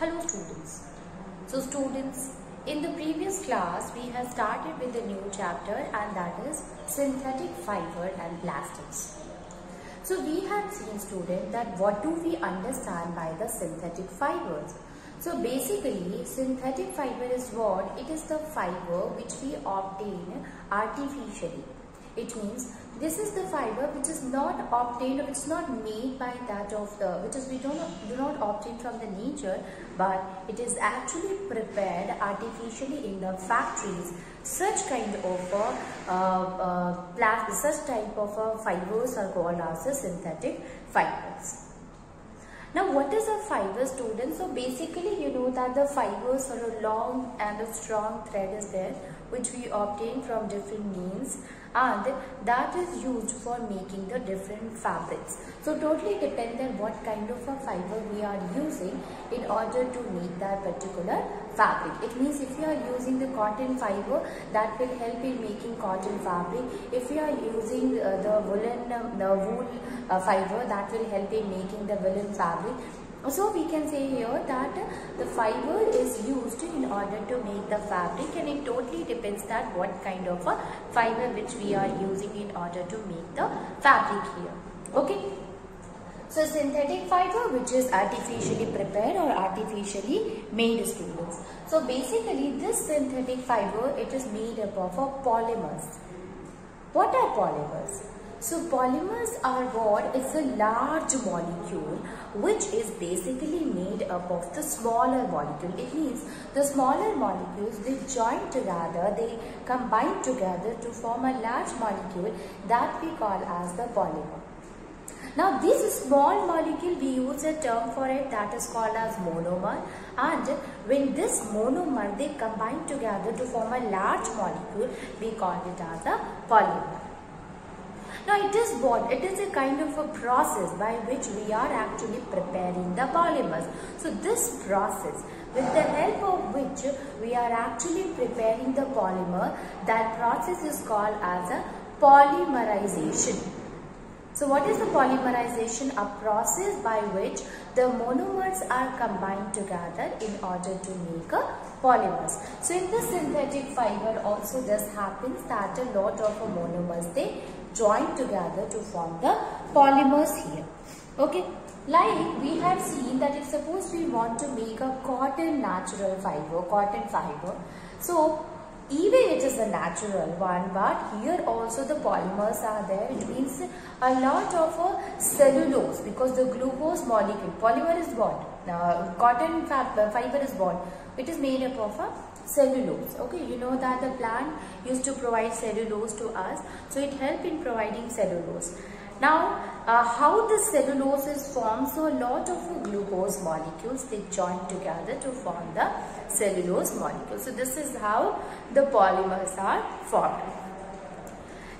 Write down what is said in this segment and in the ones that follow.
Hello students. So students, in the previous class we have started with a new chapter, and that is synthetic fiber and plastics. So we have seen, student, that what do we understand by the synthetic fibers. So basically synthetic fiber is what? It is the fiber which we obtain artificially. It means this is the fiber which is not obtained, or it's not made by that of the, which is we do not obtain from the nature, but it is actually prepared artificially in the factories. Such kind of such type of fibers are called as the synthetic fibers. Now what is a fiber, students? So basically you know that the fibers are a long and a strong thread is there which we obtain from different means, and that is used for making the different fabrics. So totally depends on what kind of a fiber we are using in order to make that particular fabric. It means if you are using the cotton fiber, that will help in making cotton fabric. If you are using the wool fiber, that will help in making the woolen fabric. So we can say here that the fiber is used in order to make the fabric, and it totally depends that what kind of a fiber which we are using in order to make the fabric here. Okay. So synthetic fiber which is artificially prepared or artificially made, students. So basically this synthetic fiber, it is made up of polymers. What are polymers? So polymers are what? It's a large molecule which is basically made up of the smaller molecule. It means the smaller molecules, they join together, they combine together to form a large molecule that we call as the polymer. Now this small molecule, we use a term for it that is called as monomer, and when this monomer they combine together to form a large molecule, we call it as a polymer. Now it is what? It is a kind of a process by which we are actually preparing the polymers. So this process, with the help of which we are actually preparing the polymer, that process is called as a polymerization. So what is the polymerization? A process by which the monomers are combined together in order to make a polymers. So in the synthetic fiber also this happens that a lot of monomers they join together to form the polymers here. Okay. Like we have seen that if suppose we want to make a cotton natural fiber, cotton fiber. So even it is a natural one, but here also the polymers are there. It means a lot of cellulose, because the glucose molecule, polymer is what? Cotton fiber is what? It is made up of a cellulose. Okay, you know that the plant used to provide cellulose to us, so it helped in providing cellulose. Now how the cellulose is formed? So a lot of glucose molecules they join together to form the cellulose molecule. So this is how the polymers are formed.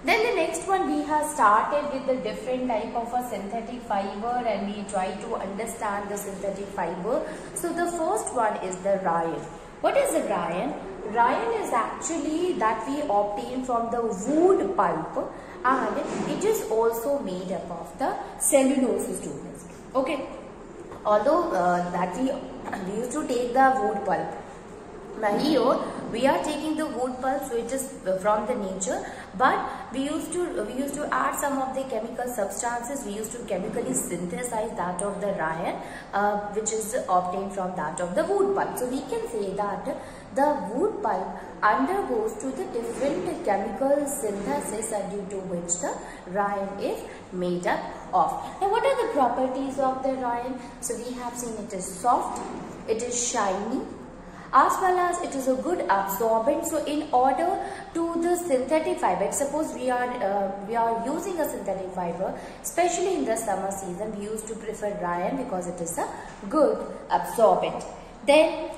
Then the next one, we have started with the different type of a synthetic fiber, and we try to understand the synthetic fiber. So the first one is the rayon. What is the rayon? Rayon is actually that we obtain from the wood pulp, and it is also made up of the cellulose, students. Okay. Although that we used to take the wood pulp. Now here we are taking the wood pulp, so it is from the nature, but we used to add some of the chemical substances. We used to chemically synthesize that of the rayon, which is obtained from that of the wood pulp. So we can say that the wood pulp undergoes to the different chemical synthesis, due to which the rayon is made up of. Now what are the properties of the rayon? So we have seen it is soft, it is shiny, as well as it is a good absorbent. So in order to the synthetic fiber, suppose we are using a synthetic fiber, especially in the summer season, we used to prefer rayon because it is a good absorbent. Then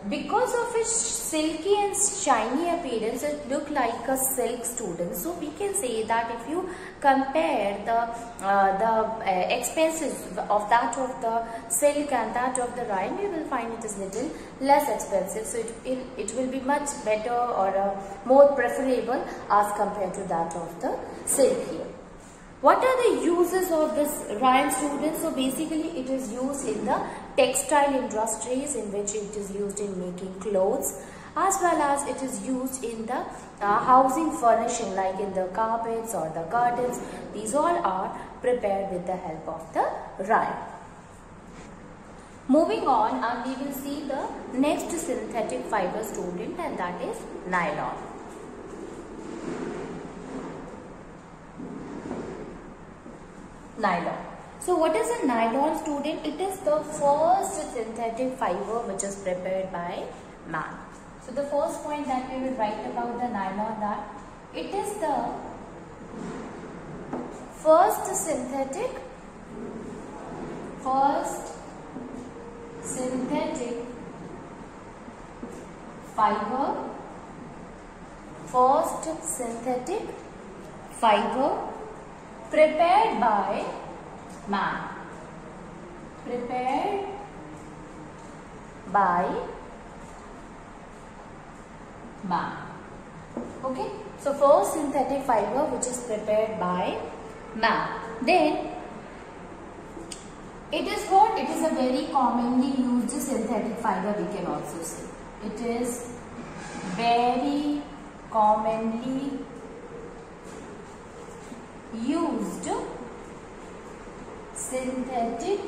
because of its silky and shiny appearance, it look like a silk, student. So we can say that if you compare the expenses of that of the silk and that of the rayon, you will find it is little less expensive. So it will be much better or more preferable as compared to that of the silk here. What are the uses of this rayon, students? So basically it is used in the textile industries, in which it is used in making clothes, as well as it is used in the housing furnishing, like in the carpets or the curtains. These all are prepared with the help of the rayon. Moving on, and we will see the next synthetic fiber, student, and that is nylon. Nylon. So what is a nylon, student? It is the first synthetic fiber which is prepared by man. So the first point that we will write about the nylon, that it is the first synthetic fiber prepared by man. Okay, so first synthetic fiber which is prepared by man. Then it is what? It is a very commonly used synthetic fiber, we can also say. It is very commonly used synthetic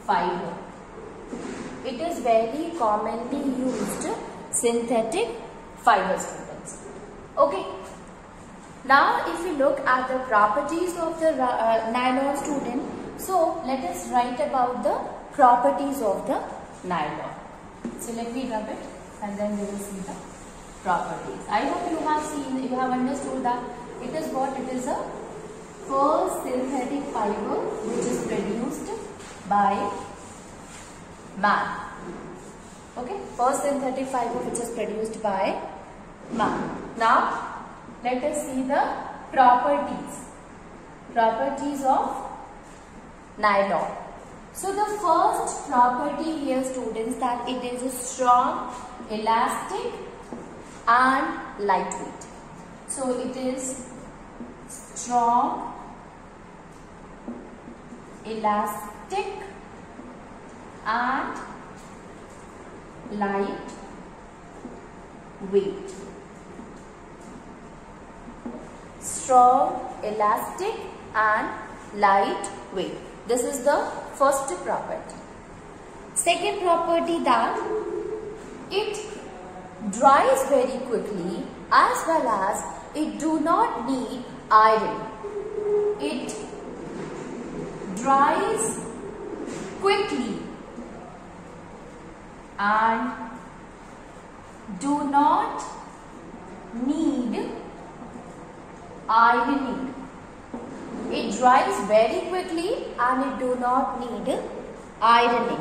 fiber. It is very commonly used synthetic fiber, students. Okay. Now if you look at the properties of the nylon, student, so let us write about the properties of the nylon. So let me rub it and then we will see the properties. I hope you have seen, you have understood that it is what? It is a first synthetic fiber which is produced by man. Okay, first synthetic fiber which is produced by man. Now let us see the properties of nylon. So the first property here, students, that it is strong, elastic and lightweight. So it is strong, elastic and lightweight. Strong, elastic and lightweight. This is the first property. Second property, that it dries very quickly, as well as it do not need iron. It dries quickly and do not need ironing. It dries very quickly and it do not need ironing.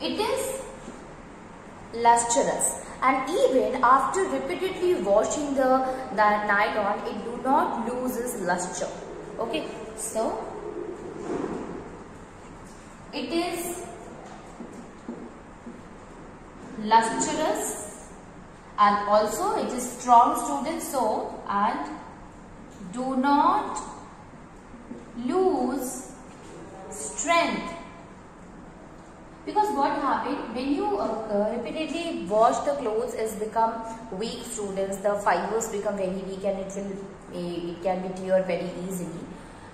It is lustrous, and even after repeatedly washing the nylon, it do not lose its luster. Okay, so it is lustrous and also it is strong, students, so, and do not lose strength. Because what happened, when you repeatedly wash the clothes, it's become weak, students. The fibers become very weak and it can be teared very easily.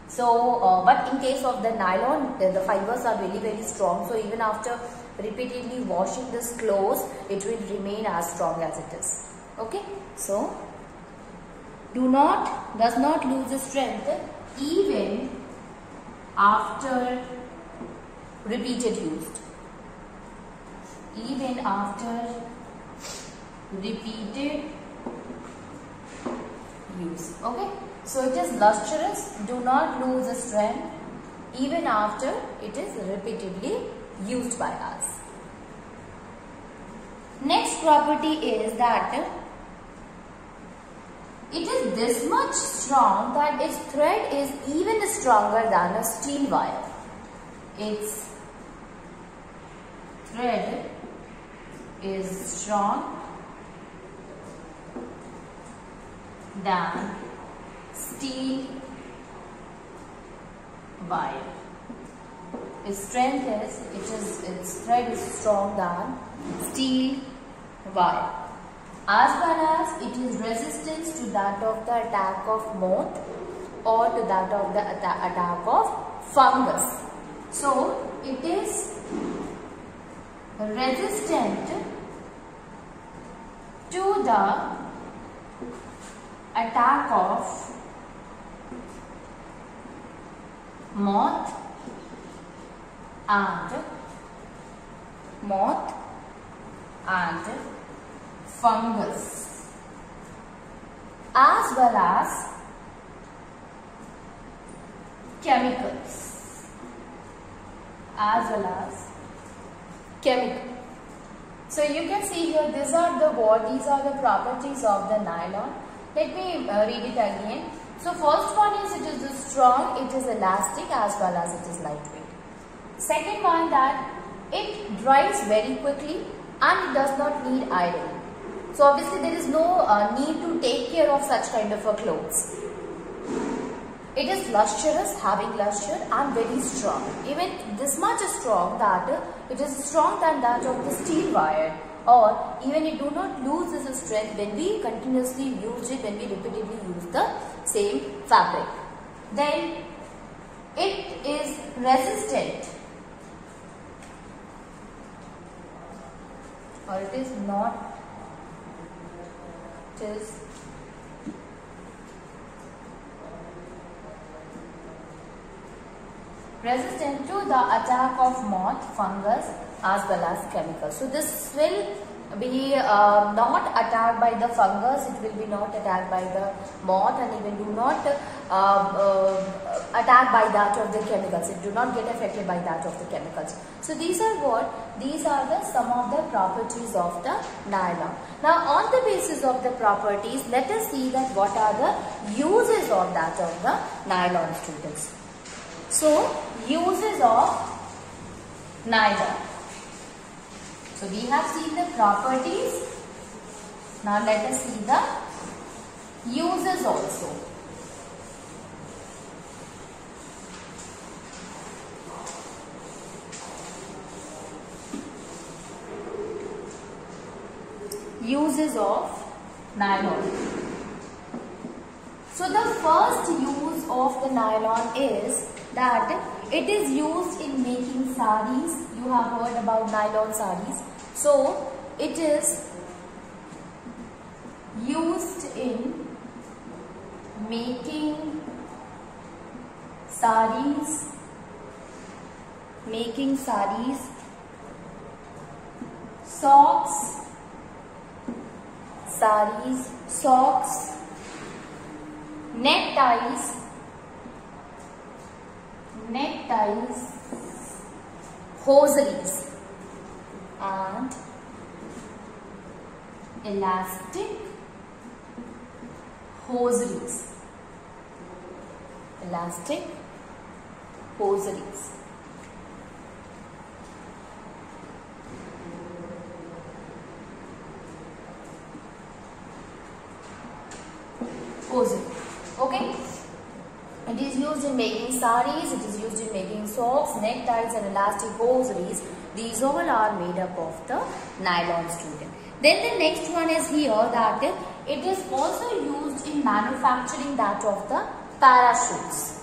So, but in case of the nylon, the fibers are very, very strong. So even after repeatedly washing this clothes, it will remain as strong as it is. Okay, so does not lose its strength even after repeated use. Even after repeated use. Okay, so it is lustrous, do not lose its strength even after it is repeatedly used by us. Next property is that it is this much strong that its thread is even stronger than a steel wire. Its thread is strong than steel wire. Its strength is, its thread is strong than steel wire. As well as it is resistance to that of the attack of moth or to that of the attack of fungus. So it is resistant to the attack of moth and fungus, as well as chemicals, So you can see here, these are the properties of the nylon. Let me read it again. So first one is, it is strong, it is elastic, as well as it is lightweight. Second one, that it dries very quickly and it does not need ironing. So obviously there is no need to take care of such kind of a clothes. It is lustrous, having lustre, and very strong. Even this much is strong that it is strong than that of the steel wire, or even it do not lose its strength when we continuously use it, when we repeatedly use the same fabric. Then it is resistant, or it is not, it is resistant to the attack of moth, fungus, as well as chemicals. So this will be not attacked by the fungus, it will be not attacked by the moth, and even do not attacked by that of the chemicals. It do not get affected by that of the chemicals. So these are what? These are the some of the properties of the nylon. Now on the basis of the properties, let us see that what are the uses of that of the nylon, students. So uses of nylon. So we have seen the properties. Now let us see the uses also. Uses of nylon. So the first use of the nylon is that it is used in making saris. You have heard about nylon saris. So it is used in making saris, socks, neckties, hosieries, and elastic hosieries. Okay. It is used in making saris, it is used in making socks, neckties, and elastic hosieries. These all are made up of the nylon, student. Then the next one is here that it is also used in manufacturing that of the parachutes.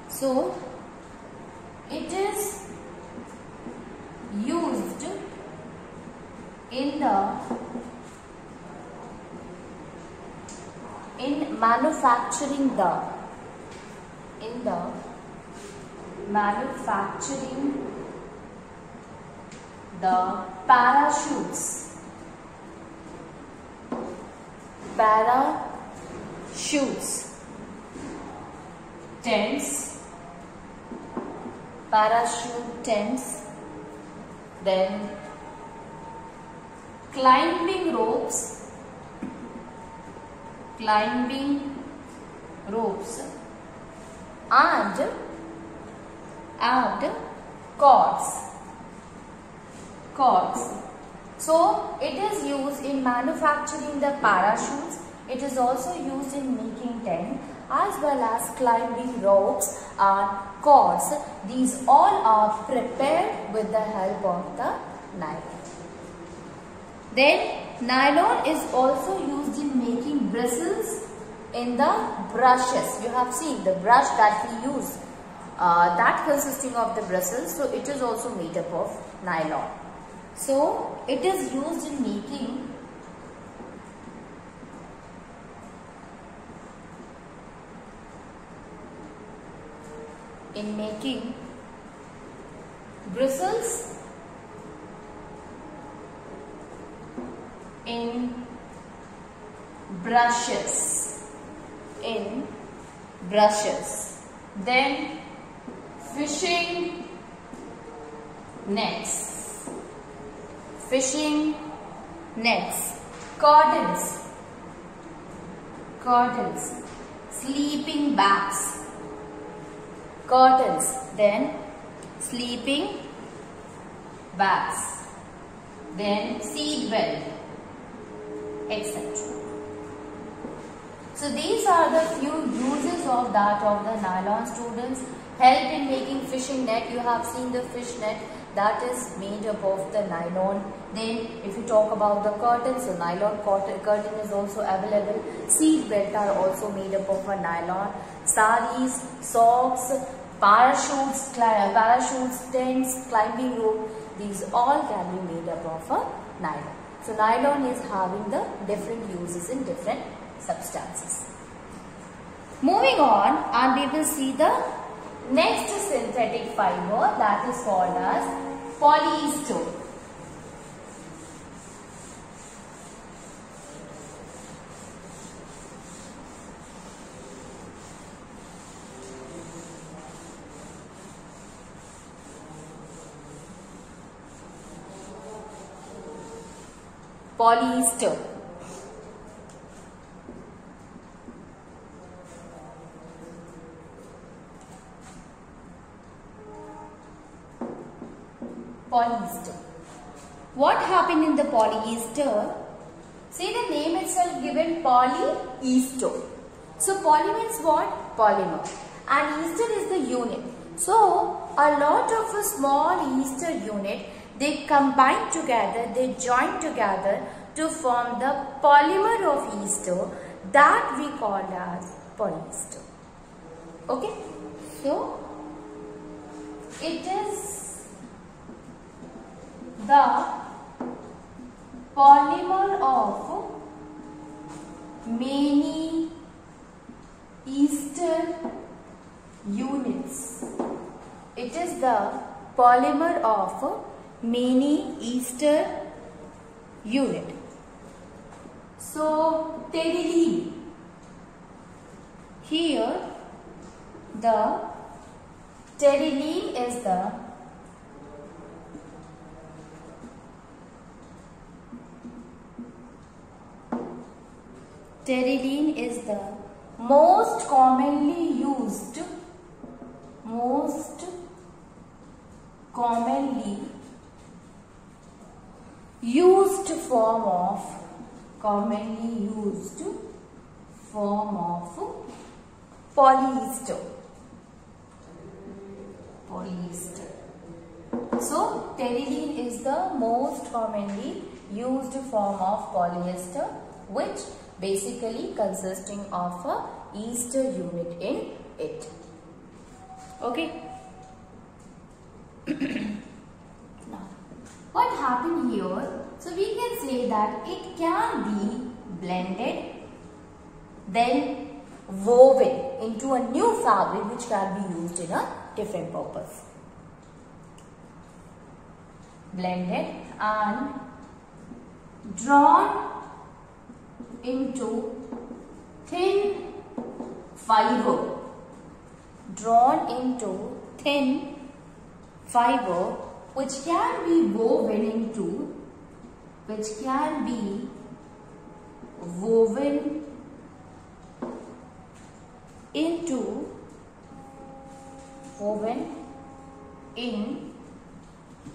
So it is used in manufacturing the parachutes, tents, parachute tents, then climbing ropes, and cords. So it is used in manufacturing the parachutes. It is also used in making tent, as well as climbing ropes and cords. These all are prepared with the help of the nylon. Then nylon is also used in making bristles in the brushes. You have seen the brush that we use, that consisting of the bristles, so it is also made up of nylon. So it is used in making bristles in brushes. Then fishing nets, curtains, sleeping bags, then sleeping bags, then seat belt, etc. So these are the few uses of the nylon, students. Help in making fishing net. You have seen the fish net that is made up of the nylon. Then if you talk about the curtain, so nylon curtain is also available. Seat belt are also made up of a nylon. Saris, socks, parachutes, tents, climbing rope, these all can be made up of a nylon. So nylon is having the different uses in different substances. Moving on, and we will see the next synthetic fiber, that is called as polyester. Polyester. Polyester. What happened in the polyester? See the name itself given, polyester. So poly means what? Polymer. And ester is the unit. So a lot of a small ester unit, they combine together, they join together to form the polymer of ester that we call as polyester. Okay. So it is the polymer of many ester units. It is the polymer of many ester unit. So pteridine. Here the pteridine is the most commonly used form of polyester. So pteridine is the most commonly used form of polyester, which basically consisting of a ester unit in it. Okay. Now, what happened here? So we can say that it can be blended, then woven into a new fabric which can be used in a different purpose. Blended and drawn into thin fiber. Which can be woven into in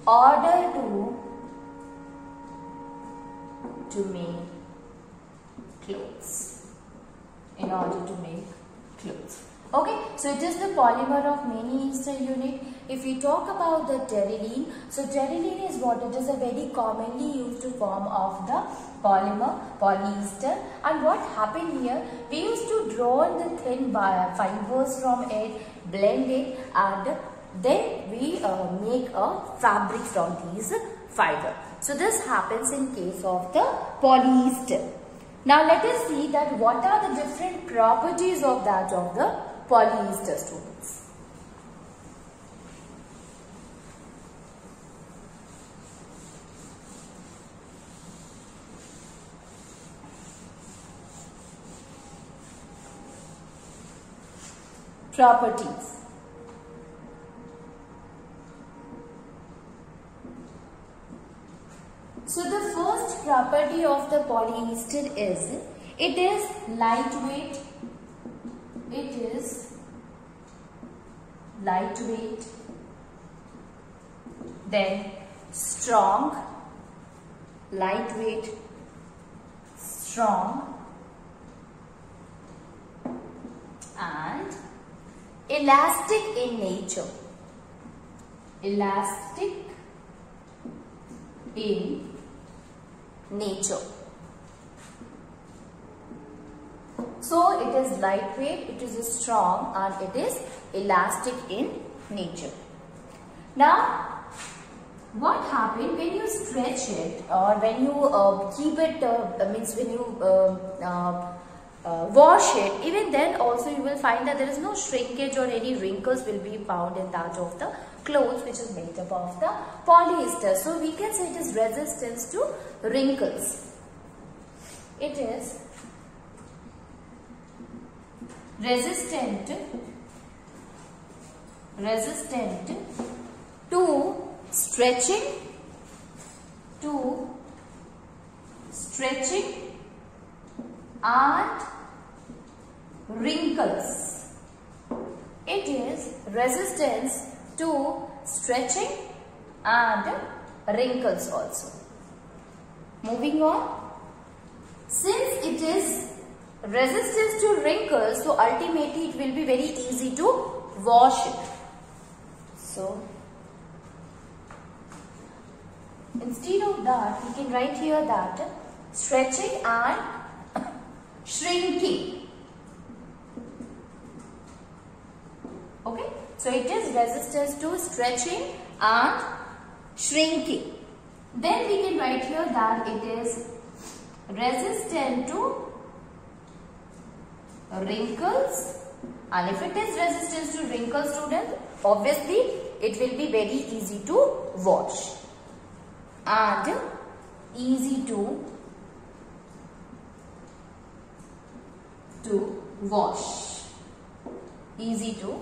order to make clothes. clothes. Okay, so it is the polymer of many ester unit. If we talk about the terylene, so terylene is what? It is a very commonly used form of the polymer, polyester. And what happened here? We used to draw the thin fibers from it, blend it, and then we make a fabric from these fiber. So this happens in case of the polyester. Now let us see that what are the different properties of that of the polyester, students. Properties. So the first property of the polyester is it is lightweight. It is lightweight, then strong, lightweight, strong, and elastic in nature. Elastic in nature. So it is lightweight, it is strong, and it is elastic in nature. Now, what happens when you stretch it or when you keep it, means when you wash it, even then also you will find that there is no shrinkage or any wrinkles will be found in that of the clothes which is made up of the polyester. So we can say it is resistant to wrinkles. It is resistant to stretching and wrinkles. It is resistance to stretching and wrinkles also. Moving on. Since it is resistance to wrinkles, so ultimately it will be very easy to wash it. So instead of that, we can write here that stretching and shrinking. Okay, so it is resistance to stretching and shrinking. Then we can write here that it is resistant to wrinkles, and if it is resistant to wrinkles, students, obviously it will be very easy to wash and easy to wash. Easy to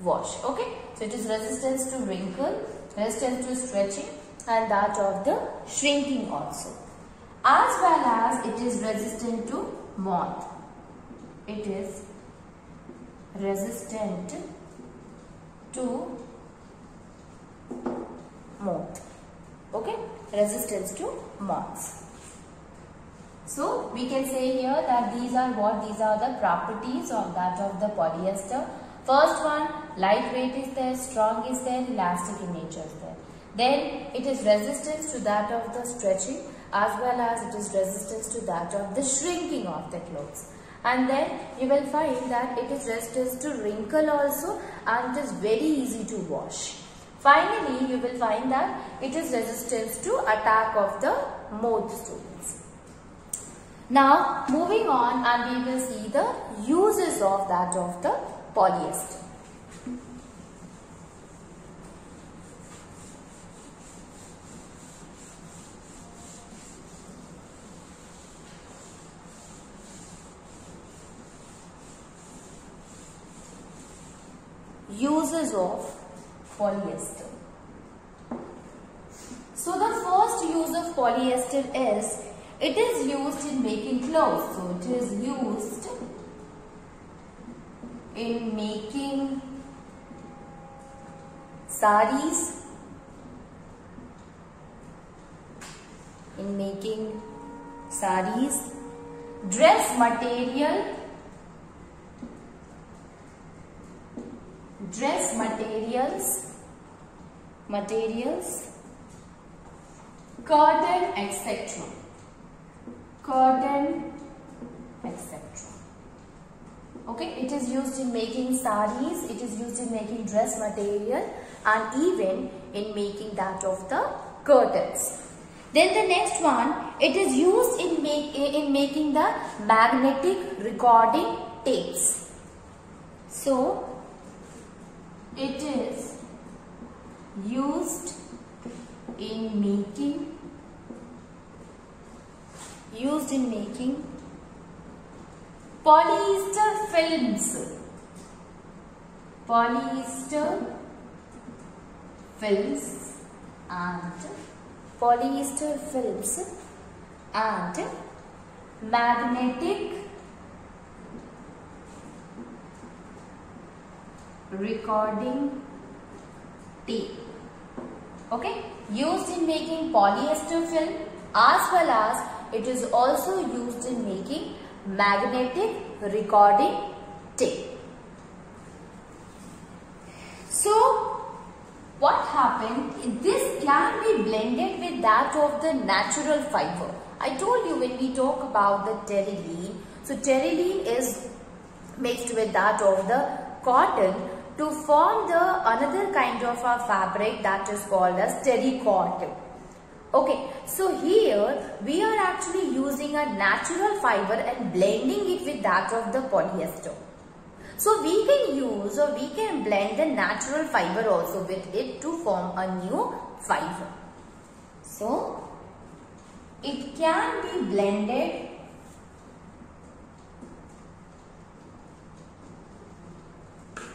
wash. Okay, so it is resistance to wrinkle, resistance to stretching, and that of the shrinking also, as well as it is resistant to moth. It is resistant to moth. Okay, resistance to moths. So we can say here that these are what? These are the properties of that of the polyester. First one, lightweight is there, strong is there, elastic in nature is there. Then it is resistance to that of the stretching, as well as it is resistance to that of the shrinking of the clothes. And then you will find that it is resistance to wrinkle also, and it is very easy to wash. Finally, you will find that it is resistance to attack of the moth, students. Now, moving on, and we will see the uses of that of the polyester. Uses of polyester. So the first use of polyester is it is used in making clothes. So it is used in making saris, dress material, dress materials, curtain, etc. Curtain, etc. Okay, it is used in making sarees, it is used in making dress material, and even in making that of the curtains. Then the next one, it is used in making the magnetic recording tapes. So, it is used in making polyester films. Polyester films and magnetic recording tape. Okay, used in making polyester film, as well as it is also used in making magnetic recording tape. So, what happened? This can be blended with that of the natural fiber. I told you when we talk about the terylene. So, terylene is mixed with that of the cotton to form the another kind of a fabric that is called as terracotta. Okay, so here we are actually using a natural fiber and blending it with that of the polyester. So we can use or we can blend the natural fiber also with it to form a new fiber. So it can be blended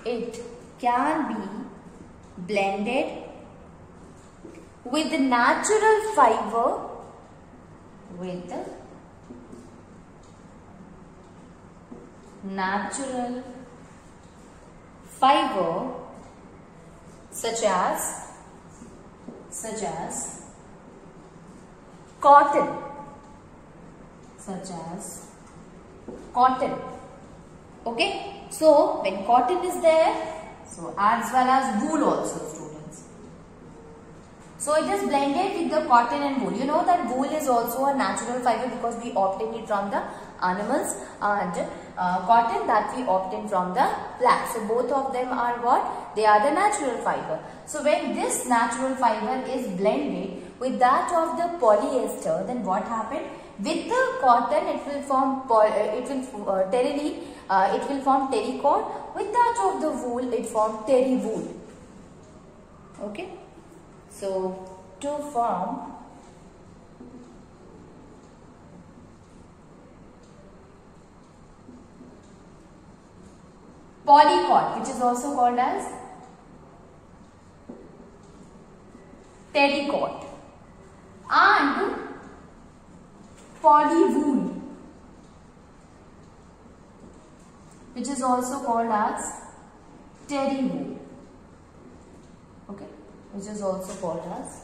with the natural fiber such as cotton, okay. So when cotton is there, so as well as wool also, students. So it is blended with the cotton and wool. You know that wool is also a natural fiber because we obtain it from the animals, and cotton that we obtain from the plants. So both of them are what? They are the natural fiber. So when this natural fiber is blended with that of the polyester, then what happened? With the cotton, it will form terylene. It will form terracotta. With that of the wool, it forms terry wool. Okay. So to form polycot, which is also called as terracotta, and polywool, which is also called as terry wool. Okay, which is also called as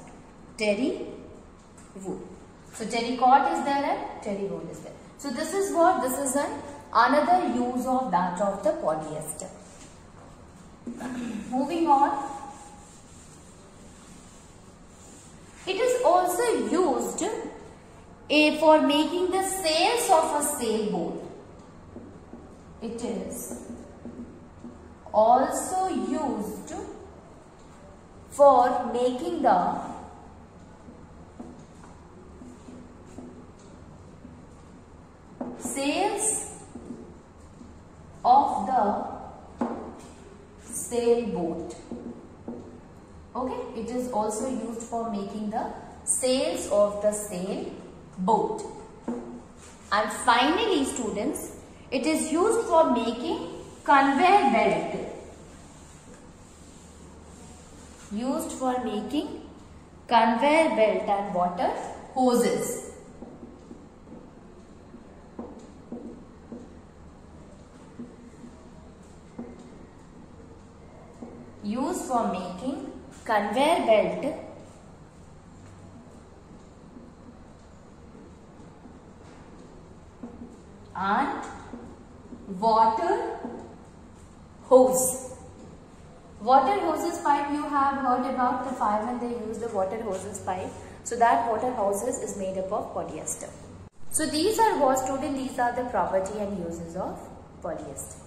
terry wool. So terracotta is there and terry wool is there. So this is what? This is another use of that of the polyester. Moving on. It is also used for making the sails of a sailboat. It is also used for making the sails of the sailboat. Okay, it is also used for making the sails of the sailboat. And finally, students, it is used for making conveyor belt. Used for making conveyor belt and water hoses. Used for making conveyor belt and water hose. Water hoses pipe, you have heard about the firemen, they use the water hoses pipe. So that water hoses is made up of polyester. So these are what student, these are the property and uses of polyester.